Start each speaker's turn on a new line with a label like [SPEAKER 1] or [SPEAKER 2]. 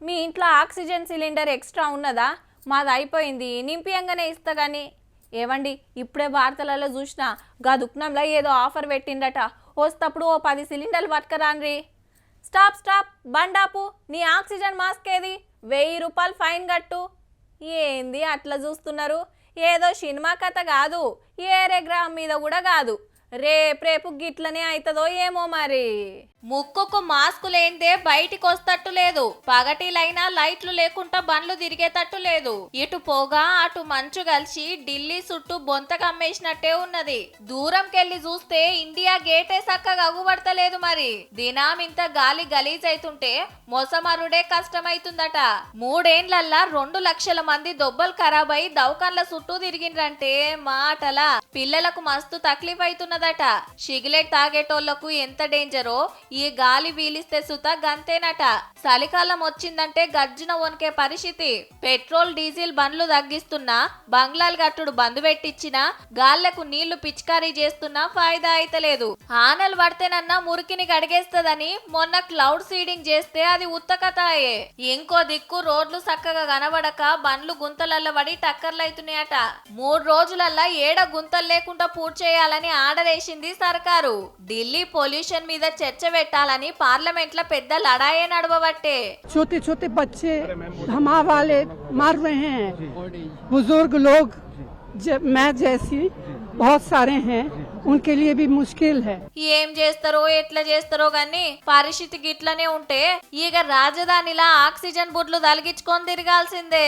[SPEAKER 1] మీ ఇంట్లో oxygen cylinder extra ఉన్నదా? మాది అయిపోయింది, నింపియంగానే ఇస్తా కానీ. ఏవండి, ఇప్పుడే వార్తలలో చూసినా గా దుఃఖంలో ఏదో ఆఫర్ పెట్టిండట. వస్తప్పుడు ఓ 10 సిలిండర్లు పట్టుకరాన్రి. స్టాప్ స్టాప్, బండాపు, నీ ఆక్సిజన్ మాస్క్ ఏది? 1000 రూపాయలు ఫైన్ కట్టు. ఏంది అట్లా చూస్తున్నారు? ఏదో సినిమా కథ కాదు, ఏరే గ్రహం మీద కూడా కాదు. రేపు గిట్లనే అవుతుందో ఏమో మరి. ముక్కుకు మాస్కు లేనిదే బయటికి వస్తట్టు లేదు, పగటిలైనా లైట్లు లేకుండా బండ్లు తిరిగేటట్టు లేదు. ఇటు పోగా అటు మంచు కలిసి ఢిల్లీ చుట్టూ బొంత కమ్మేసినట్టే ఉన్నది. దూరంకెళ్ళి చూస్తే ఇండియా గేటే చక్కగా అగుపడతలేదు. మరి దినామింత గాలి గలీజ్ అవుతుంటే మొసమరుడే కష్టమైతుందట. 3 ఏండ్లల్లా 2 లక్షల మంది దొబ్బలు ఖరాబై దవకాన్ల చుట్టూ తిరిగిండ్రంటే మాటల. పిల్లలకు మస్తు తక్లీఫ్ అవుతున్నదట. సిగరెట్ తాగేటోళ్లకు ఎంత డేంజరో ఈ గాలి వీలిస్తే సుత గంతేనట. చలికాలం వచ్చిందంటే గజ్జున వణికే పరిస్థితి. పెట్రోల్ డీజిల్ బండ్లు తగ్గిస్తున్నా, బంగ్లాలు కట్టుడు బంద్ పెట్టించినా, గాళ్లకు నీళ్లు పిచికారీ చేస్తున్నా ఫాయిదా అయితలేదు. ఆనలు పడితేనన్నా మురికిని గడిగేస్తదని మొన్న క్లౌడ్ సీడింగ్ చేస్తే అది ఉత్తకతాయే. ఇంకో దిక్కు రోడ్లు చక్కగా కనబడక బండ్లు గుంతలల్ల పడి టక్కర్లైతున్నాయట. 3 రోజులల్లా ఏడ గుంతలు లేకుండా పూర్తి చేయాలని ఆర్డర్ వేసింది సర్కారు. ఢిల్లీ పొల్యూషన్ మీద చర్చ పెట్టాలని పార్లమెంట్ లో పెద్ద లడాయే నడవబట్టే.
[SPEAKER 2] छोटे छोटे बच्चे धमा वाले मर रहे हैं, बुजुर्ग लोग मैं जैसी बहुत सारे हैं, उनके लिए भी मुश्किल है.
[SPEAKER 1] ఏం చేస్తారో ఎట్లా చేస్తారో గాని పరిస్థితి గిట్లనే ఉంటే ఇక రాజధానిలా ఆక్సిజన్ బుడ్లు తలిగించుకొని తిరగాల్సిందే.